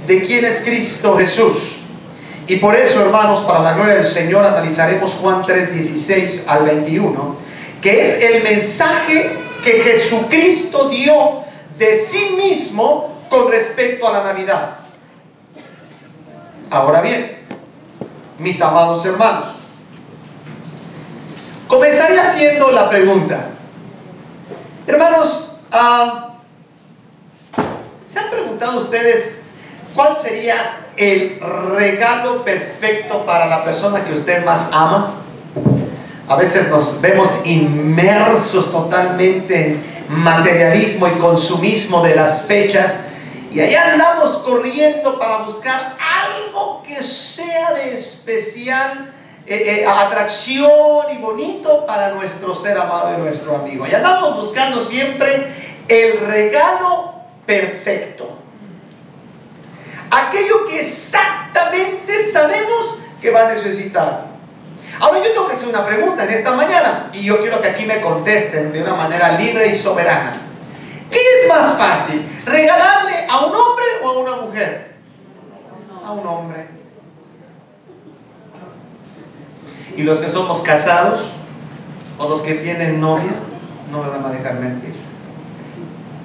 de quién es Cristo Jesús. Y por eso, hermanos, para la gloria del Señor, analizaremos Juan 3, 16 al 21, que es el mensaje que Jesucristo dio de sí mismo con respecto a la Navidad. Ahora bien, mis amados hermanos, comenzaré haciendo la pregunta. Hermanos, ¿se han preguntado ustedes cuál sería el regalo perfecto para la persona que usted más ama? A veces nos vemos inmersos totalmente en materialismo y consumismo de las fechas, y allá andamos corriendo para buscar algo que sea de especial atracción y bonito para nuestro ser amado y nuestro amigo. Y andamos buscando siempre el regalo perfecto, aquello que exactamente sabemos que va a necesitar. Ahora yo tengo que hacer una pregunta en esta mañana, y yo quiero que aquí me contesten de una manera libre y soberana. ¿Qué es más fácil, regalarle a un hombre o a una mujer? A un hombre. Y los que somos casados o los que tienen novia no me van a dejar mentir.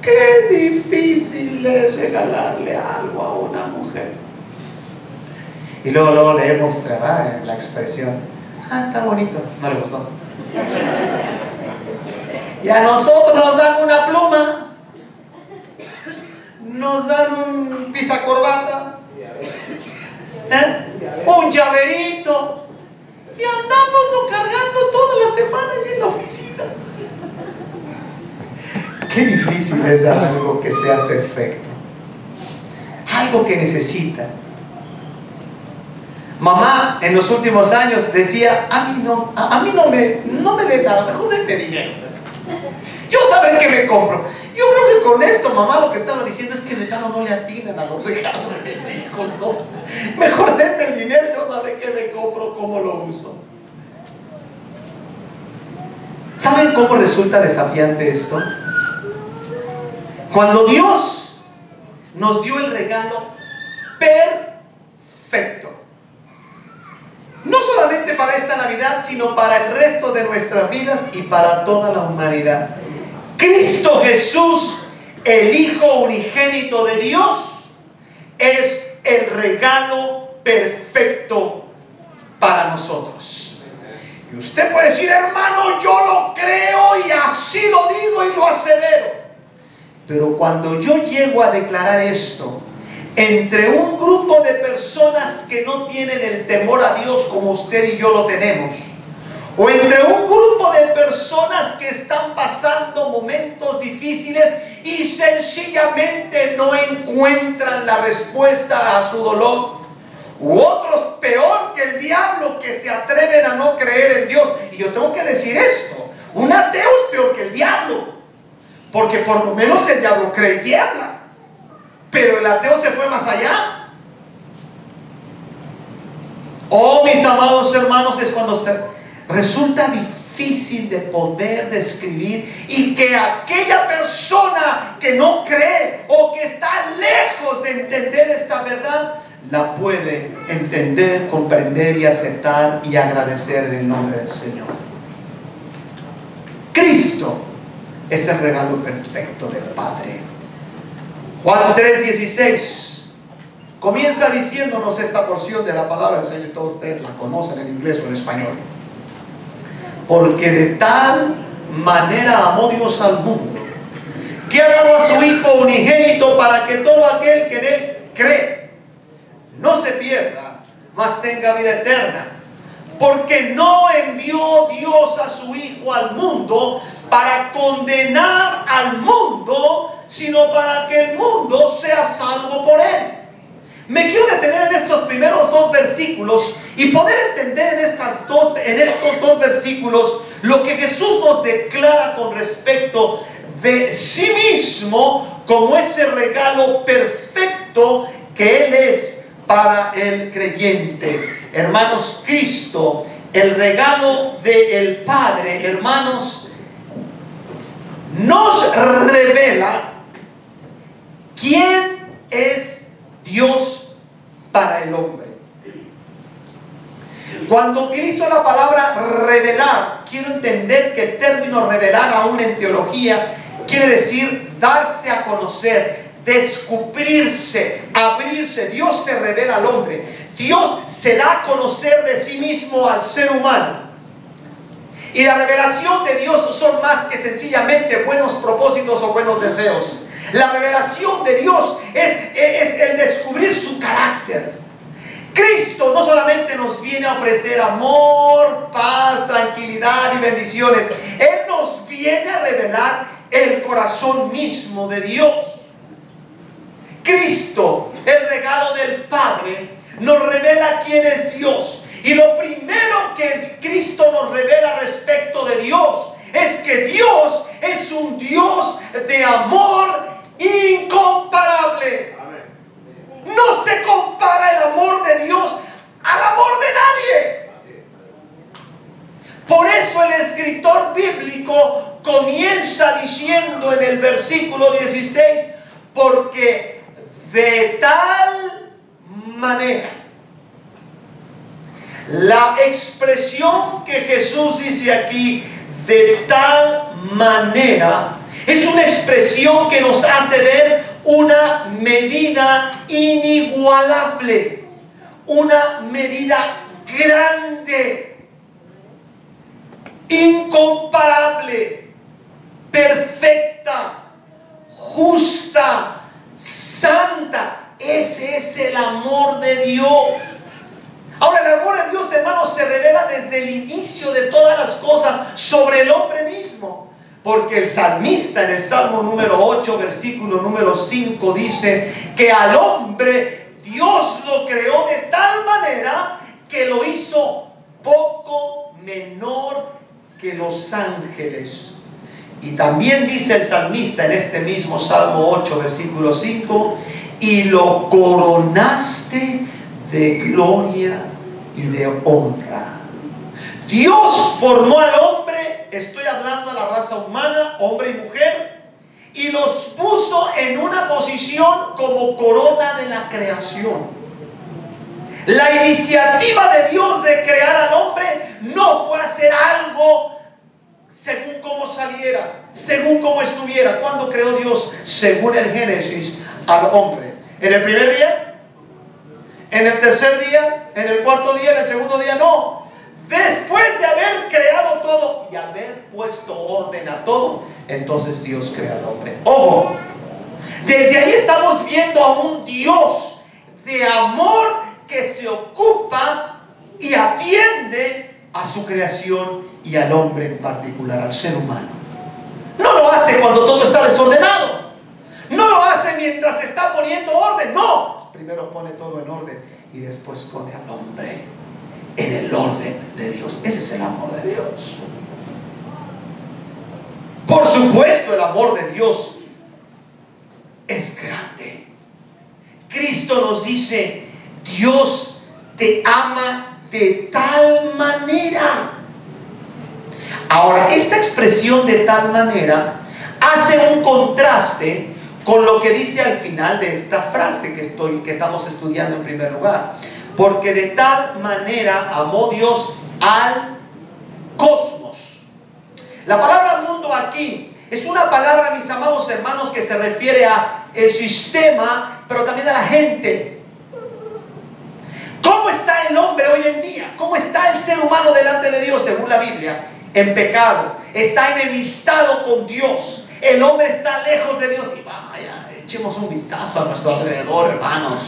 Qué difícil es regalarle algo a una mujer. Y luego leemos la expresión: ah, está bonito, no le gustó. Y a nosotros nos dan una pluma, nos dan un pisacorbata, un llaverito, y andamos cargando toda la semana ahí en la oficina. Qué difícil es dar algo que sea perfecto, algo que necesita. Mamá en los últimos años decía: a mí no me dé nada, mejor denme dinero, yo sabré qué me compro. Yo creo que con esto mamá lo que estaba diciendo es que de nada no le atinan a los regalos de mis hijos, ¿no? Mejor denme el dinero, yo sabré qué me compro, cómo lo uso. ¿Saben cómo resulta desafiante esto? Cuando Dios nos dio el regalo perfecto, no solamente para esta Navidad, sino para el resto de nuestras vidas y para toda la humanidad. Cristo Jesús, el Hijo unigénito de Dios, es el regalo perfecto para nosotros. Y usted puede decir: hermano, yo lo creo y así lo digo y lo asevero. Pero cuando yo llego a declarar esto entre un grupo de personas que no tienen el temor a Dios como usted y yo lo tenemos, o entre un grupo de personas que están pasando momentos difíciles y sencillamente no encuentran la respuesta a su dolor, u otros peor que el diablo, que se atreven a no creer en Dios. Y yo tengo que decir esto: un ateo es peor que el diablo, porque por lo menos el diablo cree y tiembla, pero el ateo se fue más allá. Oh, mis amados hermanos, es cuando resulta difícil de poder describir, y que aquella persona que no cree o que está lejos de entender esta verdad la puede entender, comprender y aceptar y agradecer en el nombre del Señor. Cristo es el regalo perfecto del Padre. Juan 3:16 comienza diciéndonos esta porción de la palabra del Señor. Todos ustedes la conocen en inglés o en español. Porque de tal manera amó Dios al mundo, que ha dado a su Hijo unigénito, para que todo aquel que en Él cree no se pierda, mas tenga vida eterna. Porque no envió Dios a su Hijo al mundo para condenar al mundo, sino para que el mundo sea salvo por Él. Me quiero detener en estos primeros dos versículos y poder entender en estos dos versículos lo que Jesús nos declara con respecto de sí mismo como ese regalo perfecto que Él es para el creyente. Hermanos, Cristo, el regalo del Padre, hermanos, nos revela quién es Dios el hombre. Cuando utilizo la palabra revelar, quiero entender que el término revelar, aún en teología, quiere decir darse a conocer, descubrirse, abrirse. Dios se revela al hombre. Dios se da a conocer de sí mismo al ser humano. Y la revelación de Dios son más que sencillamente buenos propósitos o buenos deseos. La revelación de Dios es el descubrir su carácter. Cristo no solamente nos viene a ofrecer amor, paz, tranquilidad y bendiciones. Él nos viene a revelar el corazón mismo de Dios. Cristo, el regalo del Padre, nos revela quién es Dios. Y lo primero que Cristo nos revela respecto de Dios es que Dios es un Dios de amor incomparable. No se compara el amor de Dios al amor de nadie. Por eso el escritor bíblico comienza diciendo en el versículo 16, porque de tal manera. La expresión que Jesús dice aquí, de tal manera, es una expresión que nos hace ver una medida inigualable, una medida grande, incomparable, perfecta, justa, santa. Ese es el amor de Dios. Ahora, el amor de Dios, hermanos, se revela desde el inicio de todas las cosas sobre el hombre mismo. Porque el salmista en el Salmo número 8, versículo número 5, dice que al hombre Dios lo creó de tal manera que lo hizo poco menor que los ángeles. Y también dice el salmista en este mismo Salmo 8, versículo 5, y lo coronaste de gloria y de honra. Dios formó al hombre, estoy hablando de la raza humana, hombre y mujer, y los puso en una posición como corona de la creación. La iniciativa de Dios de crear al hombre no fue hacer algo según cómo saliera, según cómo estuviera. ¿Cuándo creó Dios, según el Génesis, al hombre? ¿En el primer día? ¿En el tercer día? ¿En el cuarto día? ¿En el segundo día? No. Después de haber creado todo y haber puesto orden a todo, entonces Dios crea al hombre. Ojo, desde ahí estamos viendo a un Dios de amor que se ocupa y atiende a su creación y al hombre en particular, al ser humano. No lo hace cuando todo está desordenado. No lo hace mientras se está poniendo orden. No, primero pone todo en orden y después pone al hombre en el orden de Dios. Ese es el amor de Dios. Por supuesto, el amor de Dios es grande. Cristo nos dice, Dios te ama de tal manera. Ahora, esta expresión de tal manera hace un contraste con lo que dice al final de esta frase que estamos estudiando en primer lugar. Porque de tal manera amó Dios al cosmos. La palabra mundo aquí es una palabra, mis amados hermanos, que se refiere a el sistema, pero también a la gente. ¿Cómo está el hombre hoy en día? ¿Cómo está el ser humano delante de Dios según la Biblia? En pecado. Está enemistado con Dios. El hombre está lejos de Dios. Y vaya, echemos un vistazo a nuestro alrededor, hermanos.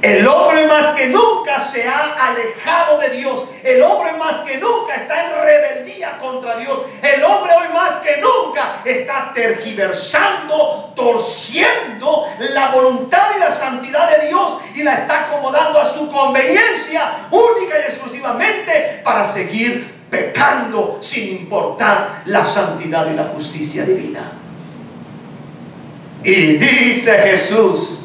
El hombre más que nunca se ha alejado de Dios. El hombre más que nunca está en rebeldía contra Dios. El hombre hoy más que nunca está tergiversando, torciendo la voluntad y la santidad de Dios y la está acomodando a su conveniencia única y exclusivamente para seguir pecando sin importar la santidad y la justicia divina. Y dice Jesús,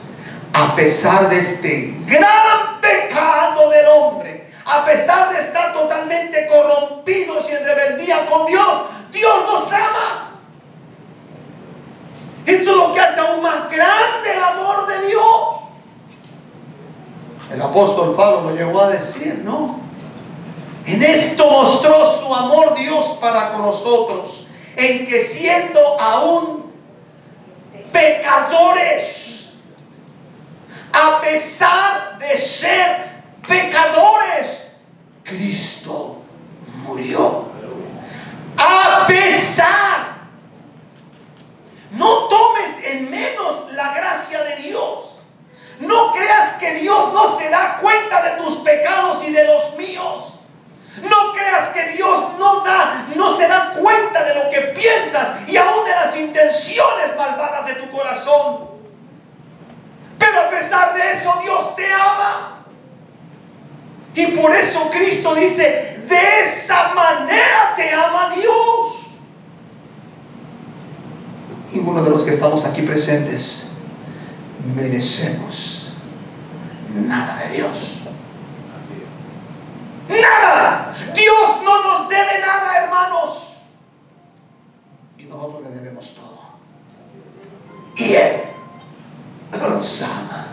a pesar de este gran pecado del hombre, a pesar de estar totalmente corrompidos y en rebeldía con Dios, Dios nos ama. Esto es lo que hace aún más grande el amor de Dios. El apóstol Pablo lo llegó a decir, ¿no? En esto mostró su amor Dios para con nosotros, en que siendo aún pecadores, a pesar de ser pecadores, Cristo murió. A pesar. No tomes en menos la gracia de Dios. No creas que Dios no se da cuenta de tus pecados y de los míos. No creas que Dios no se da cuenta de lo que piensas y aún de las intenciones malvadas de tu corazón. Pero a pesar de eso, Dios te ama. Y por eso Cristo dice, de esa manera te ama Dios. Ninguno de los que estamos aquí presentes merecemos nada de Dios. Nada. Dios no nos debe nada, hermanos. Y nosotros le debemos todo. Y Él nos ama.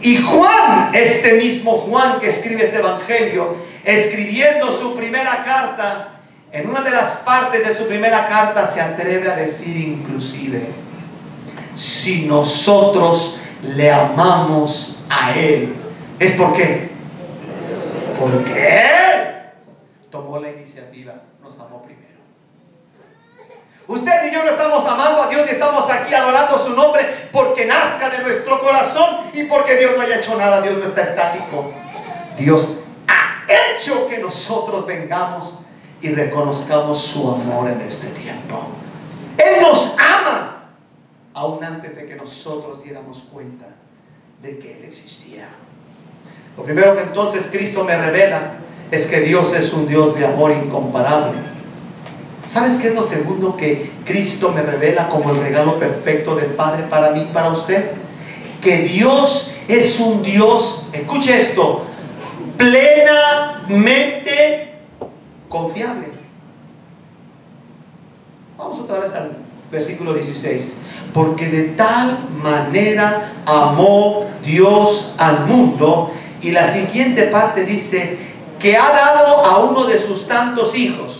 Y Juan, este mismo Juan que escribe este evangelio, escribiendo su primera carta, en una de las partes de su primera carta se atreve a decir inclusive, si nosotros le amamos a Él, ¿es por qué? Porque Él tomó la iniciativa, nos amó primero. Usted y yo no estamos amando a Dios ni estamos aquí adorando su nombre porque nazca de nuestro corazón y porque Dios no haya hecho nada. Dios no está estático. Dios ha hecho que nosotros vengamos y reconozcamos su amor en este tiempo. Él nos ama aún antes de que nosotros diéramos cuenta de que Él existía. Lo primero que entonces Cristo me revela es que Dios es un Dios de amor incomparable. ¿Sabes qué es lo segundo que Cristo me revela como el regalo perfecto del Padre para mí, para usted? Que Dios es un Dios, escuche esto, plenamente confiable. Vamos otra vez al versículo 16. Porque de tal manera amó Dios al mundo. Y la siguiente parte dice que ha dado a uno de sus tantos hijos.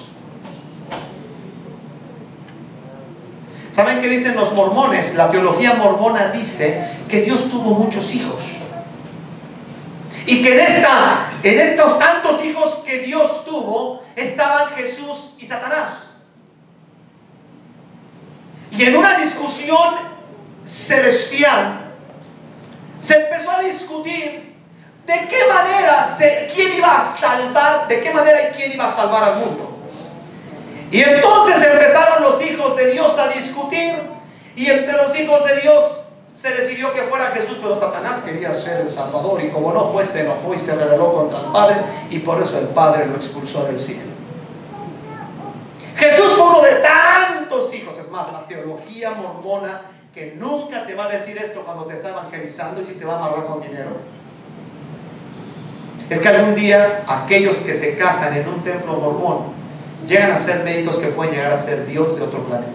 ¿Saben qué dicen los mormones? La teología mormona dice que Dios tuvo muchos hijos. Y que en estos tantos hijos que Dios tuvo, estaban Jesús y Satanás. Y en una discusión celestial, se empezó a discutir de qué manera quién iba a salvar, de qué manera y quién iba a salvar al mundo. Y entonces empezaron los hijos de Dios a discutir, y entre los hijos de Dios se decidió que fuera Jesús, pero Satanás quería ser el Salvador, y como no fue, se enojó y se rebeló contra el Padre, y por eso el Padre lo expulsó del cielo. Jesús fue uno de tantos hijos. Es más, la teología mormona, que nunca te va a decir esto cuando te está evangelizando y si te va a amarrar con dinero, es que algún día aquellos que se casan en un templo mormón llegan a ser médicos que pueden llegar a ser Dios de otro planeta.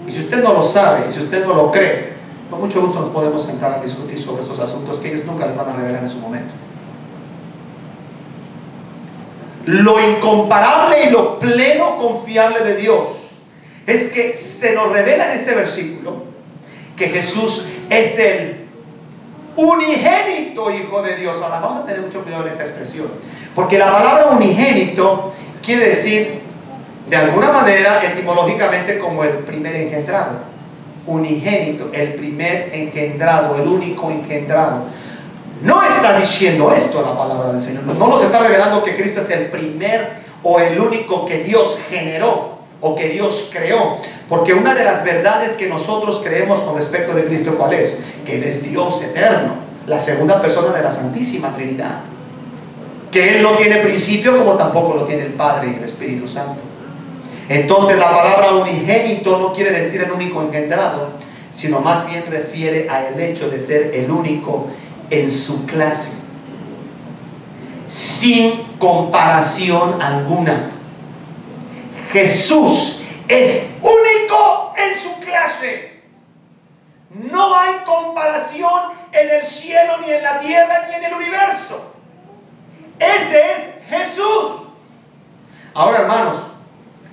Y si usted no lo sabe, y si usted no lo cree, con mucho gusto nos podemos sentar a discutir sobre estos asuntos que ellos nunca les van a revelar en su momento. Lo incomparable y lo pleno confiable de Dios es que se nos revela en este versículo que Jesús es el unigénito Hijo de Dios. Ahora vamos a tener mucho cuidado en esta expresión, porque la palabra unigénito quiere decir de alguna manera etimológicamente como el primer engendrado. Unigénito, el primer engendrado, el único engendrado. No está diciendo esto la palabra del Señor. No nos está revelando que Cristo es el primer o el único que Dios generó o que Dios creó. Porque una de las verdades que nosotros creemos con respecto de Cristo, ¿cuál es? Que Él es Dios eterno, la segunda persona de la Santísima Trinidad. Que Él no tiene principio como tampoco lo tiene el Padre y el Espíritu Santo. Entonces la palabra unigénito no quiere decir el único engendrado, sino más bien refiere al hecho de ser el único en su clase, sin comparación alguna. Jesús es único en su clase. No hay comparación en el el cielo, ni en la tierra, ni en el universo. Ese es Jesús. Ahora, hermanos,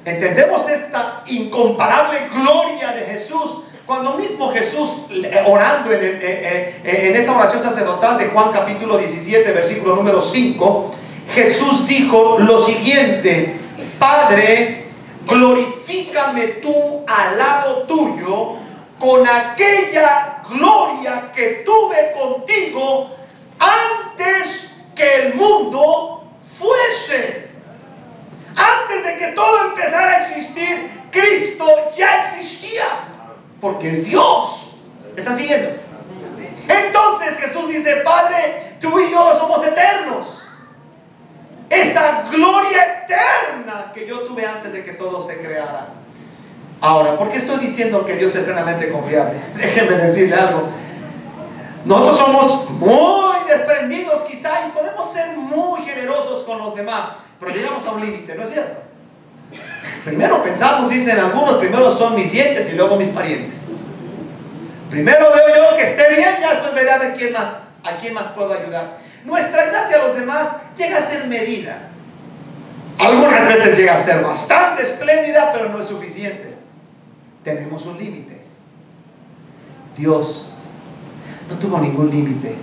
entendemos esta incomparable gloria de Jesús cuando mismo Jesús, orando en esa oración sacerdotal de Juan capítulo 17, versículo número 5, Jesús dijo lo siguiente: Padre, glorifícame tú al lado tuyo con aquella gloria que tuve contigo antes que el mundo fuese. Antes de que todo empezara a existir, Cristo ya existía, porque es Dios. ¿Están siguiendo? Entonces Jesús dice: Padre, tú y yo somos eternos. Esa gloria eterna que yo tuve antes de que todo se creara. Ahora, ¿por qué estoy diciendo que Dios es plenamente confiable? Déjenme decirle algo. Nosotros somos muy desprendidos quizá y podemos ser muy generosos con los demás, pero llegamos a un límite, ¿no es cierto? Primero pensamos, dicen algunos, primero son mis dientes y luego mis parientes. Primero veo yo que esté bien y después veré a ver a quién más puedo ayudar. Nuestra ayuda hacia los demás llega a ser medida. Algunas veces llega a ser bastante espléndida, pero no es suficiente. Tenemos un límite. Dios no tuvo ningún límite.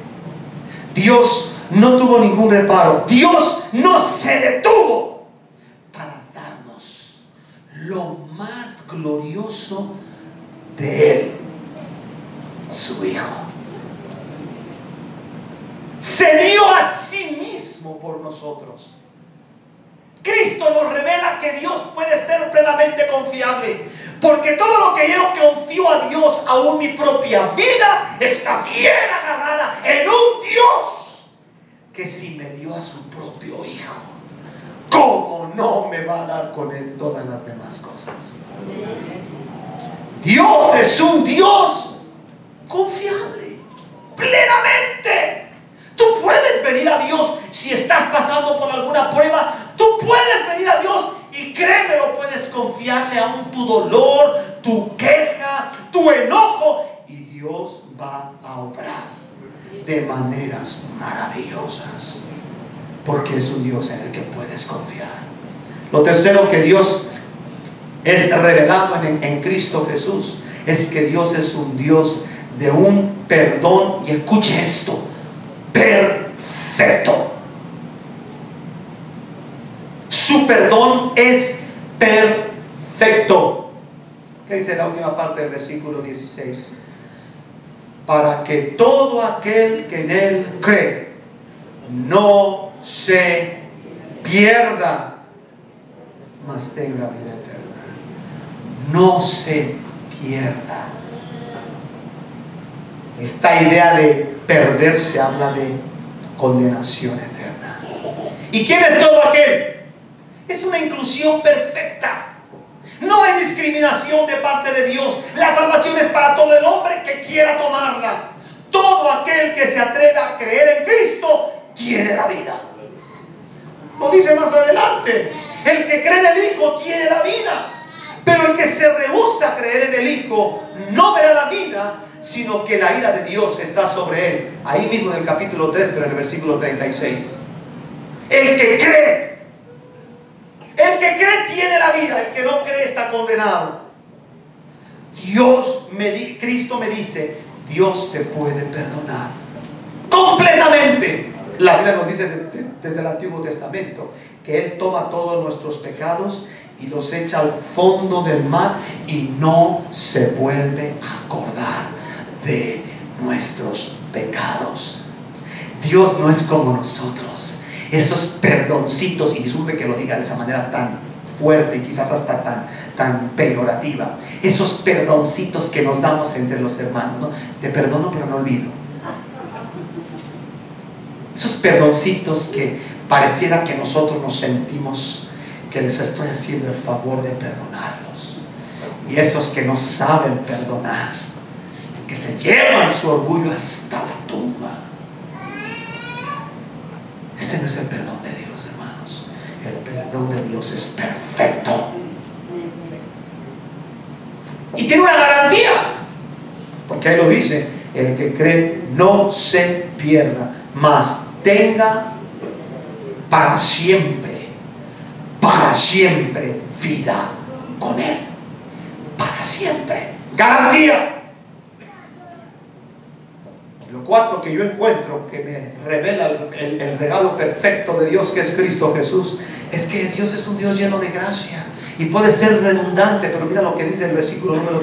Dios no tuvo ningún reparo. Dios no se detuvo para darnos lo más glorioso de Él, su Hijo. Se dio a sí mismo por nosotros. Cristo nos revela que Dios puede ser plenamente confiable, porque todo lo que yo confío a Dios, aún mi propia vida, está bien agarrada en un Dios que si me dio a su propio Hijo, ¿cómo no me va a dar con Él todas las demás cosas? Dios es un Dios confiable, plenamente. Tú puedes venir a Dios si estás pasando por alguna prueba. Tú puedes venir a Dios y créemelo, puedes confiarle aún tu dolor, tu queja, tu enojo, y Dios va a obrar de maneras maravillosas, porque es un Dios en el que puedes confiar. Lo tercero que Dios es revelado en Cristo Jesús es que Dios es un Dios de un perdón, y escuche esto, perfecto. Su perdón es perfecto. ¿Qué dice la última parte del versículo 16? Para que todo aquel que en Él cree no se pierda, mas tenga vida eterna. No se pierda. Esta idea de perderse habla de condenación eterna. ¿Y quién es todo aquel? Es una inclusión perfecta. No hay discriminación de parte de Dios. La salvación es para todo el hombre que quiera tomarla. Todo aquel que se atreve a creer en Cristo tiene la vida. Lo dice más adelante. El que cree en el Hijo tiene la vida. Pero el que se rehúsa a creer en el Hijo no verá la vida, sino que la ira de Dios está sobre él. Ahí mismo en el capítulo 3, pero en el versículo 36. El que cree tiene la vida, el que no cree está condenado. Cristo me dice, Dios te puede perdonar completamente. La Biblia nos dice desde el Antiguo Testamento que Él toma todos nuestros pecados y los echa al fondo del mar y no se vuelve a acordar de nuestros pecados. Dios no es como nosotros. Esos perdoncitos, y disculpe que lo diga de esa manera tan fuerte y quizás hasta tan peyorativa, esos perdoncitos que nos damos entre los hermanos, ¿no? Te perdono pero no olvido. Esos perdoncitos que pareciera que nosotros nos sentimos que les estoy haciendo el favor de perdonarlos, y esos que no saben perdonar, que se llevan su orgullo hasta la tumba. Ese no es el perdón de Dios, hermanos. El perdón de Dios es perfecto y tiene una garantía, porque ahí lo dice: el que cree no se pierda, mas tenga para siempre vida con Él. Para siempre. Garantía. Lo cuarto que yo encuentro que me revela el regalo perfecto de Dios, que es Cristo Jesús, es que Dios es un Dios lleno de gracia. Y puede ser redundante, pero mira lo que dice el versículo número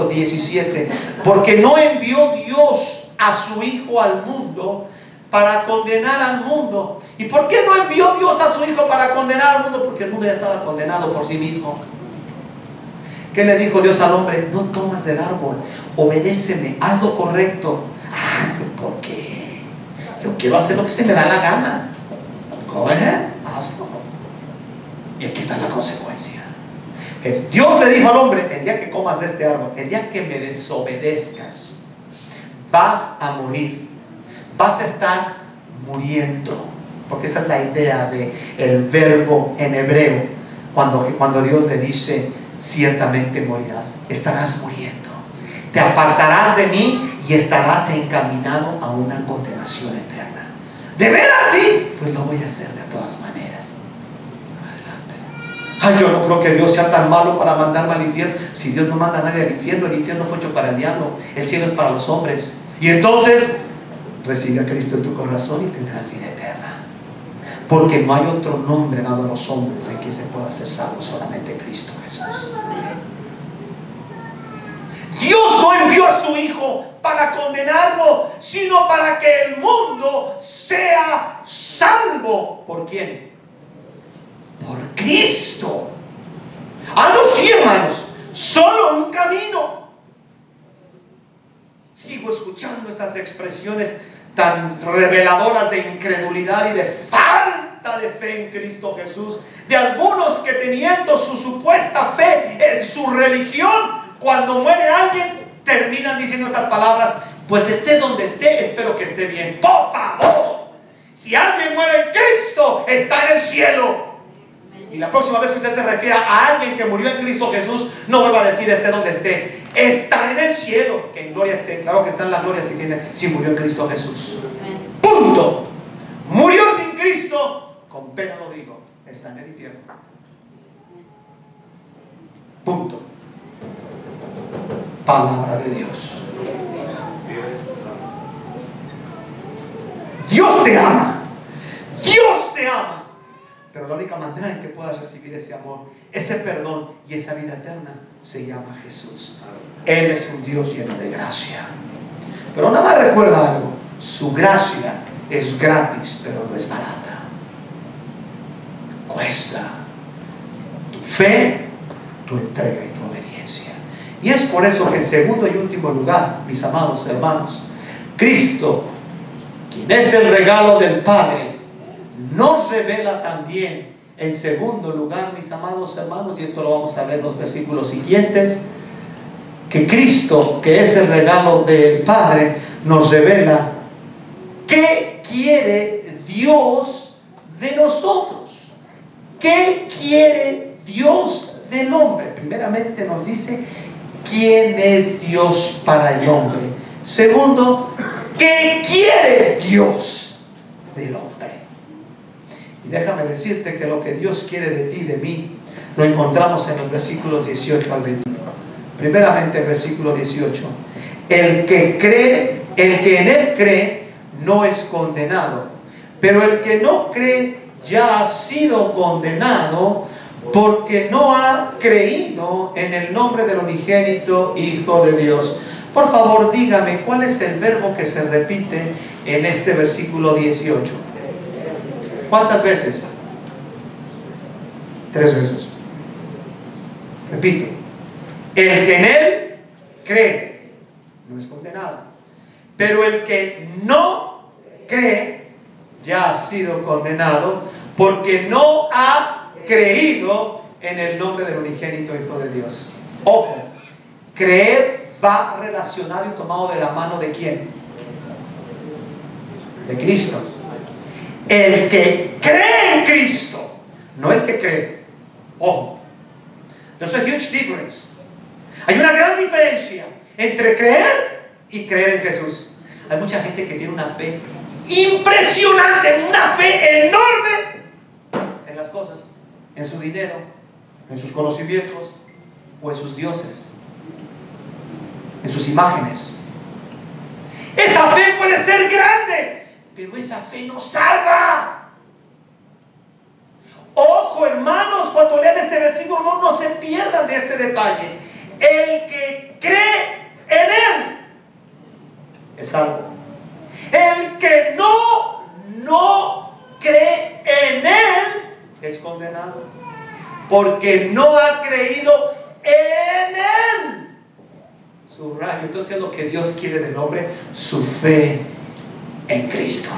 17. Porque no envió Dios a su Hijo al mundo para condenar al mundo. ¿Y por qué no envió Dios a su Hijo para condenar al mundo? Porque el mundo ya estaba condenado por sí mismo. ¿Qué le dijo Dios al hombre? No tomas del árbol, obedéceme, haz lo correcto. ¿Por qué? Yo quiero hacer lo que se me da la gana. Coge, hazlo. Y aquí está la consecuencia. Dios le dijo al hombre: el día que comas de este árbol, el día que me desobedezcas, vas a morir. Vas a estar muriendo. Porque esa es la idea del verbo en hebreo. Cuando Dios le dice: ciertamente morirás, estarás muriendo, te apartarás de mí y estarás encaminado a una condenación eterna. ¿De veras? Sí, pues lo voy a hacer de todas maneras. Adelante. Yo no creo que Dios sea tan malo para mandarme al infierno. Si Dios no manda a nadie al infierno, el infierno fue hecho para el diablo, el cielo es para los hombres. Y entonces recibe a Cristo en tu corazón y tendrás vida eterna. Porque no hay otro nombre dado a los hombres en que se pueda ser salvo, solamente Cristo Jesús. Dios no envió a su Hijo para condenarlo, sino para que el mundo sea salvo. ¿Por quién? Por Cristo. No, sí, hermanos, solo un camino. Sigo escuchando estas expresiones tan reveladoras de incredulidad y de falta de fe en Cristo Jesús, de algunos que, teniendo su supuesta fe en su religión, cuando muere alguien terminan diciendo estas palabras: pues esté donde esté, espero que esté bien. Por favor, si alguien muere en Cristo, está en el cielo. Y la próxima vez que usted se refiera a alguien que murió en Cristo Jesús, no vuelva a decir esté donde esté. Está en el cielo, que en gloria esté. Claro que está en la gloria si murió en Cristo Jesús. Punto. Murió sin Cristo, con pena lo digo, está en el infierno. Punto. Palabra de Dios. Dios te ama. Dios te ama. Pero la única manera en que puedas recibir ese amor, ese perdón y esa vida eterna se llama Jesús. Él es un Dios lleno de gracia. Pero nada más recuerda algo: su gracia es gratis, pero no es barata. Cuesta tu fe, tu entrega y tu obediencia. Y es por eso que en segundo y último lugar, mis amados hermanos, Cristo, quien es el regalo del Padre, nos revela también, en segundo lugar, mis amados hermanos, y esto lo vamos a ver en los versículos siguientes, que Cristo, que es el regalo del Padre, nos revela qué quiere Dios de nosotros. ¿Qué quiere Dios del hombre? Primeramente nos dice quién es Dios para el hombre. Segundo, ¿qué quiere Dios del hombre? Y déjame decirte que lo que Dios quiere de ti y de mí lo encontramos en los versículos 18 al 21. Primeramente el versículo 18: el que en Él cree no es condenado, pero el que no cree ya ha sido condenado, porque no ha creído en el nombre del unigénito Hijo de Dios. Por favor, dígame, ¿cuál es el verbo que se repite en este versículo 18? ¿Cuántas veces? 3 veces. Repito: el que en Él cree no es condenado, pero el que no cree ya ha sido condenado, porque no ha creído en el nombre del unigénito Hijo de Dios. Ojo, creer va relacionado y tomado de la mano ¿de quién? De Cristo. El que cree en Cristo, no el que cree. Ojo, there's a huge difference. Hay una gran diferencia entre creer y creer en Jesús. Hay mucha gente que tiene una fe impresionante, una fe enorme en las cosas, en su dinero, en sus conocimientos o en sus dioses, en sus imágenes. Esa fe puede ser grande, pero esa fe no salva. Ojo, hermanos, cuando lean este versículo no se pierdan de este detalle. El que cree en Él es salvo. El que no cree en Él es condenado, porque no ha creído en Él. Subrayo. Entonces, ¿qué es lo que Dios quiere del hombre? Su fe en Cristo.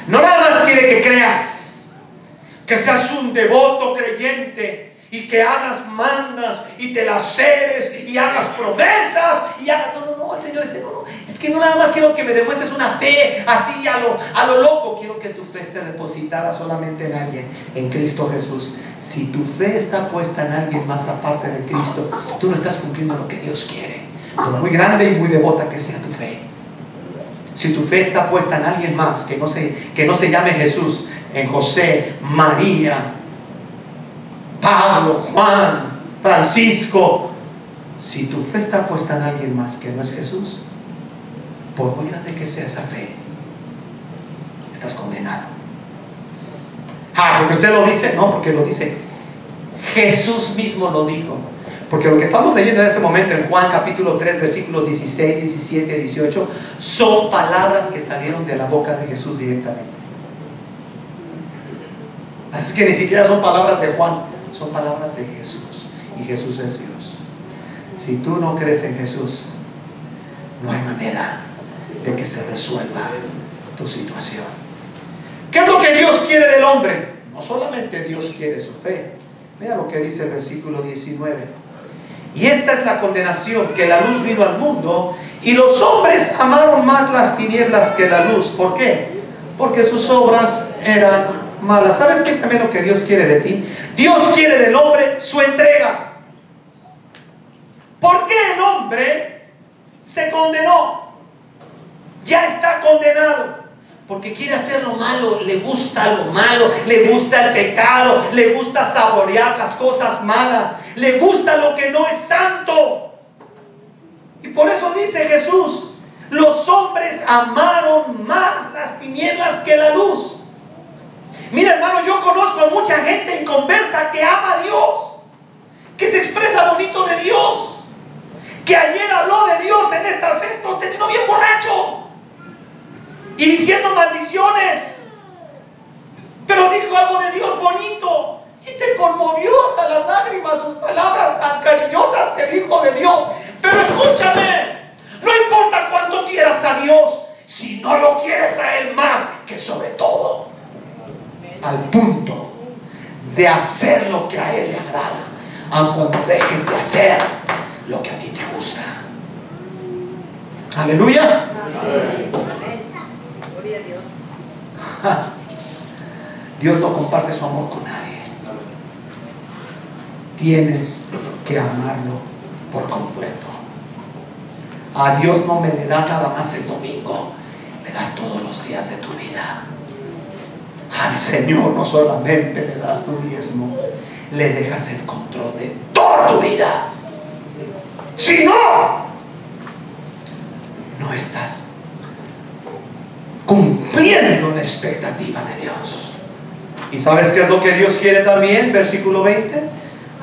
No nada más quiere que creas, que seas un devoto creyente y que hagas mandas y te laceres y hagas promesas y hagas... No, el Señor dice, no, es que no nada más quiero que me demuestres una fe así a lo loco. Quiero que tu fe esté depositada solamente en alguien, en Cristo Jesús. Si tu fe está puesta en alguien más aparte de Cristo, tú no estás cumpliendo lo que Dios quiere, por muy grande y muy devota que sea tu fe. Si tu fe está puesta en alguien más que no se llame Jesús, en José, María, Pablo, Juan, Francisco, si tu fe está puesta en alguien más que no es Jesús, por muy grande que sea esa fe, estás condenado. Porque usted lo dice. No, porque lo dice Jesús mismo, lo dijo. Porque lo que estamos leyendo en este momento en Juan capítulo 3 versículos 16, 17, 18 son palabras que salieron de la boca de Jesús directamente. Así que ni siquiera son palabras de Juan, son palabras de Jesús, y Jesús es Dios. Si tú no crees en Jesús, no hay manera de que se resuelva tu situación. ¿Qué es lo que Dios quiere del hombre? No solamente Dios quiere su fe. Mira lo que dice el versículo 19. Y esta es la condenación, que la luz vino al mundo y los hombres amaron más las tinieblas que la luz. ¿Por qué? Porque sus obras eran malas. ¿Sabes qué también lo que Dios quiere de ti? Dios quiere del hombre su entrega. ¿Por qué el hombre se condenó? Ya está condenado. Porque quiere hacer lo malo, le gusta lo malo, le gusta el pecado, le gusta saborear las cosas malas, le gusta lo que no es santo. Y por eso dice Jesús, los hombres amaron más las tinieblas que la luz. Mira, hermano, yo conozco a mucha gente inconversa que ama a Dios, que se expresa bonito de Dios, que ayer habló de Dios en esta fiesta, pero terminó bien borracho y diciendo maldiciones, pero dijo algo de Dios bonito y te conmovió hasta las lágrimas sus palabras tan cariñosas que dijo de Dios. Pero escúchame, no importa cuánto quieras a Dios, si no lo quieres a Él más que sobre todo, al punto de hacer lo que a Él le agrada, aun cuando dejes de hacer lo que a ti te gusta. Aleluya. Dios no comparte su amor con nadie. Tienes que amarlo por completo. A Dios no me le das nada más el domingo, le das todos los días de tu vida. Al Señor no solamente le das tu diezmo, le dejas el control de toda tu vida. Si no, no estás cumpliendo la expectativa de Dios. ¿Y sabes qué es lo que Dios quiere también? Versículo 20.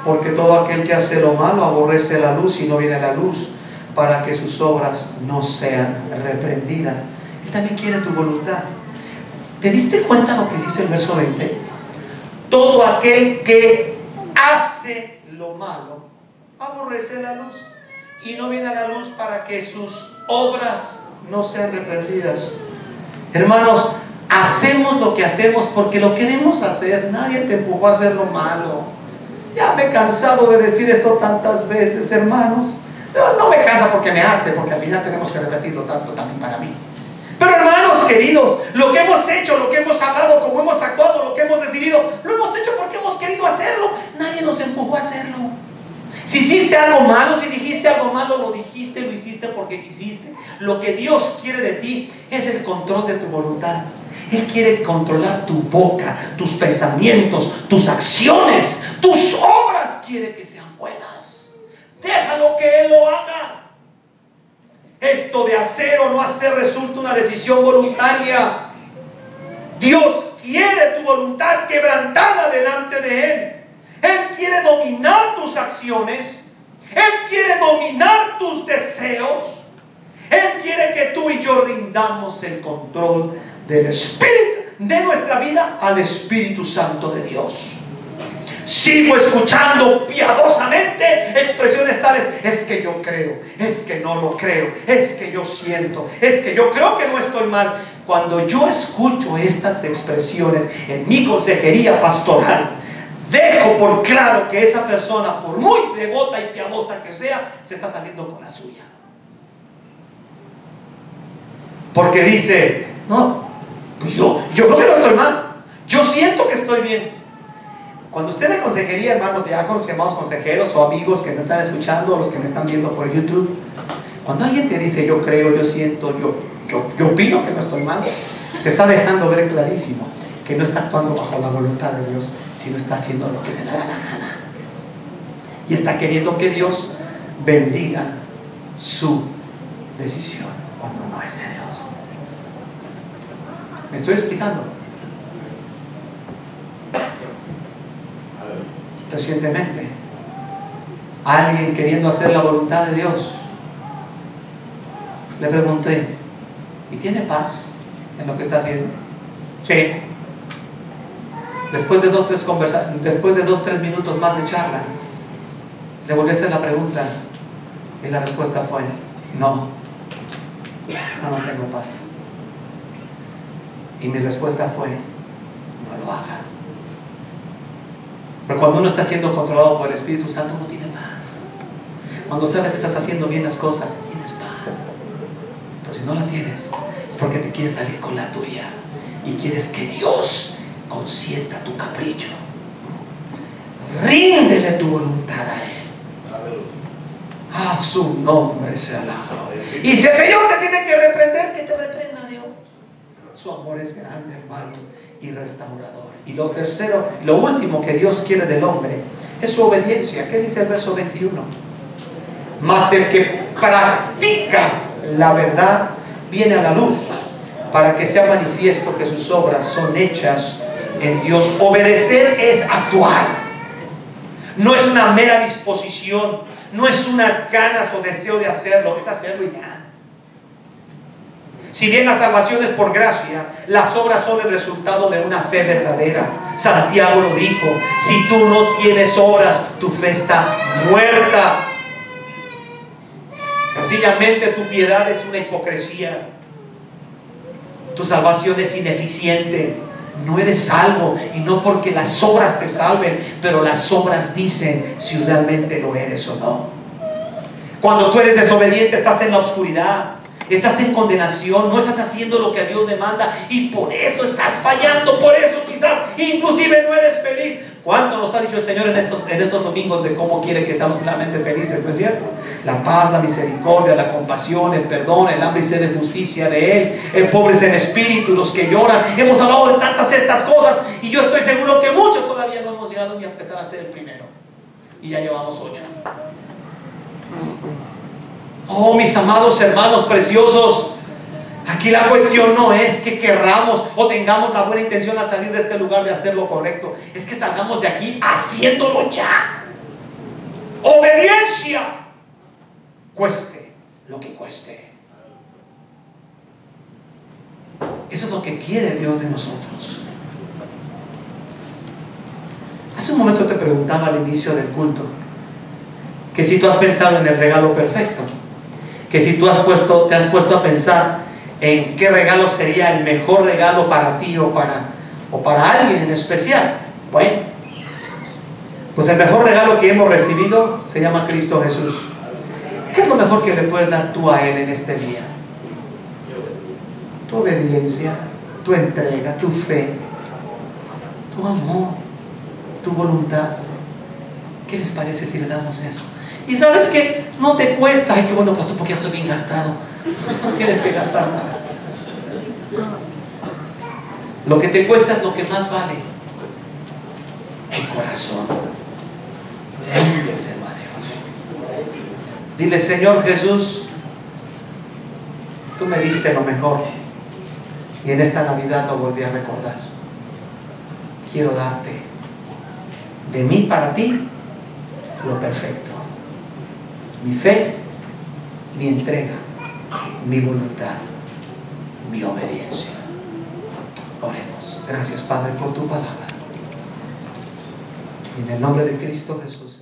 Porque todo aquel que hace lo malo aborrece la luz y no viene a la luz, para que sus obras no sean reprendidas. Él también quiere tu voluntad. ¿Te diste cuenta lo que dice el verso 20? Todo aquel que hace lo malo aborrece la luz y no viene a la luz, para que sus obras no sean reprendidas. Hermanos, hacemos lo que hacemos porque lo queremos hacer. Nadie te empujó a hacer lo malo. Ya me he cansado de decir esto tantas veces, hermanos. Pero no me cansa porque me arte, porque al final tenemos que repetirlo tanto también para mí. Pero hermanos queridos, lo que hemos hecho, lo que hemos hablado, cómo hemos actuado, lo que hemos decidido, lo hemos hecho porque hemos querido hacerlo. Nadie nos empujó a hacerlo. Si hiciste algo malo, si dijiste algo malo, lo dijiste, lo hiciste porque quisiste. Lo que Dios quiere de ti es el control de tu voluntad. Él quiere controlar tu boca, tus pensamientos, tus acciones, tus obras. Quiere que sean buenas. Déjalo que Él lo haga. Esto de hacer o no hacer resulta una decisión voluntaria. Dios quiere tu voluntad quebrantada delante de Él. Él quiere dominar tus acciones. Él quiere dominar tus deseos. Él quiere que tú y yo rindamos el control del Espíritu de nuestra vida al Espíritu Santo de Dios. Sigo escuchando piadosamente expresiones tales: es que yo creo, es que no lo creo, es que yo siento, es que yo creo que no estoy mal. Cuando yo escucho estas expresiones en mi consejería pastoral, dejo por claro que esa persona, por muy devota y piadosa que sea, se está saliendo con la suya. Porque dice: no, pues yo creo que no estoy mal, yo siento que estoy bien. Cuando usted de consejería, hermanos diáconos, llamados consejeros o amigos que me están escuchando, o los que me están viendo por YouTube, cuando alguien te dice yo creo, yo siento, yo opino que no estoy mal, te está dejando ver clarísimo que no está actuando bajo la voluntad de Dios, sino está haciendo lo que se le da la gana. Y está queriendo que Dios bendiga su decisión cuando no es de Dios. ¿Me estoy explicando? Recientemente, alguien queriendo hacer la voluntad de Dios, le pregunté: ¿y tiene paz en lo que está haciendo? Sí. Después de 2-3 minutos más de charla, le volví a hacer la pregunta y la respuesta fue: no tengo paz. Y mi respuesta fue: no lo haga. Pero cuando uno está siendo controlado por el Espíritu Santo, uno tiene paz. Cuando sabes que estás haciendo bien las cosas, tienes paz. Pero si no la tienes, es porque te quieres salir con la tuya y quieres que Dios consienta tu capricho. Ríndele tu voluntad a Él. A su nombre sea la gloria. Y si el Señor te tiene que reprender, que te reprenda Dios. Su amor es grande, hermano, y restaurador. Y lo tercero, lo último que Dios quiere del hombre es su obediencia. ¿Qué dice el verso 21? Mas el que practica la verdad viene a la luz, para que sea manifiesto que sus obras son hechas en Dios. Obedecer es actuar. No es una mera disposición, no es unas ganas o deseo de hacerlo, es hacerlo y ya. Si bien la salvación es por gracia, las obras son el resultado de una fe verdadera. Santiago lo dijo: si tú no tienes obras, tu fe está muerta. Sencillamente tu piedad es una hipocresía. Tu salvación es ineficiente. No eres salvo, y no porque las obras te salven, pero las obras dicen si realmente lo eres o no. Cuando tú eres desobediente, estás en la oscuridad, estás en condenación, no estás haciendo lo que Dios demanda, y por eso estás fallando, por eso quizás inclusive no eres feliz. ¿Cuánto nos ha dicho el Señor en estos domingos de cómo quiere que seamos plenamente felices? ¿No es cierto? La paz, la misericordia, la compasión, el perdón, el hambre y sed de justicia de Él, el pobres en espíritu, los que lloran. Hemos hablado de tantas estas cosas, y yo estoy seguro que muchos todavía no hemos llegado ni a empezar a ser el primero, y ya llevamos 8. Oh, mis amados hermanos preciosos, aquí la cuestión no es que querramos o tengamos la buena intención al salir de este lugar de hacer lo correcto, es que salgamos de aquí haciéndolo ya. Obediencia, cueste lo que cueste. Eso es lo que quiere Dios de nosotros. Hace un momento te preguntaba al inicio del culto que si tú has pensado en el regalo perfecto, que si tú te has puesto a pensar en qué regalo sería el mejor regalo para ti o para alguien en especial. Bueno, pues el mejor regalo que hemos recibido se llama Cristo Jesús. ¿Qué es lo mejor que le puedes dar tú a Él en este día? Tu obediencia, tu entrega, tu fe, tu amor, tu voluntad. ¿Qué les parece si le damos eso? Y sabes que no te cuesta. Ay, qué bueno, pastor, porque ya estoy bien gastado. No tienes que gastar nada. Lo que te cuesta es lo que más vale. El corazón. Ríndeselo a Dios. Dile, Señor Jesús, tú me diste lo mejor. Y en esta Navidad lo volví a recordar. Quiero darte de mí para ti lo perfecto. Mi fe, mi entrega, mi voluntad, mi obediencia. Oremos. Gracias, Padre, por tu palabra. En el nombre de Cristo Jesús.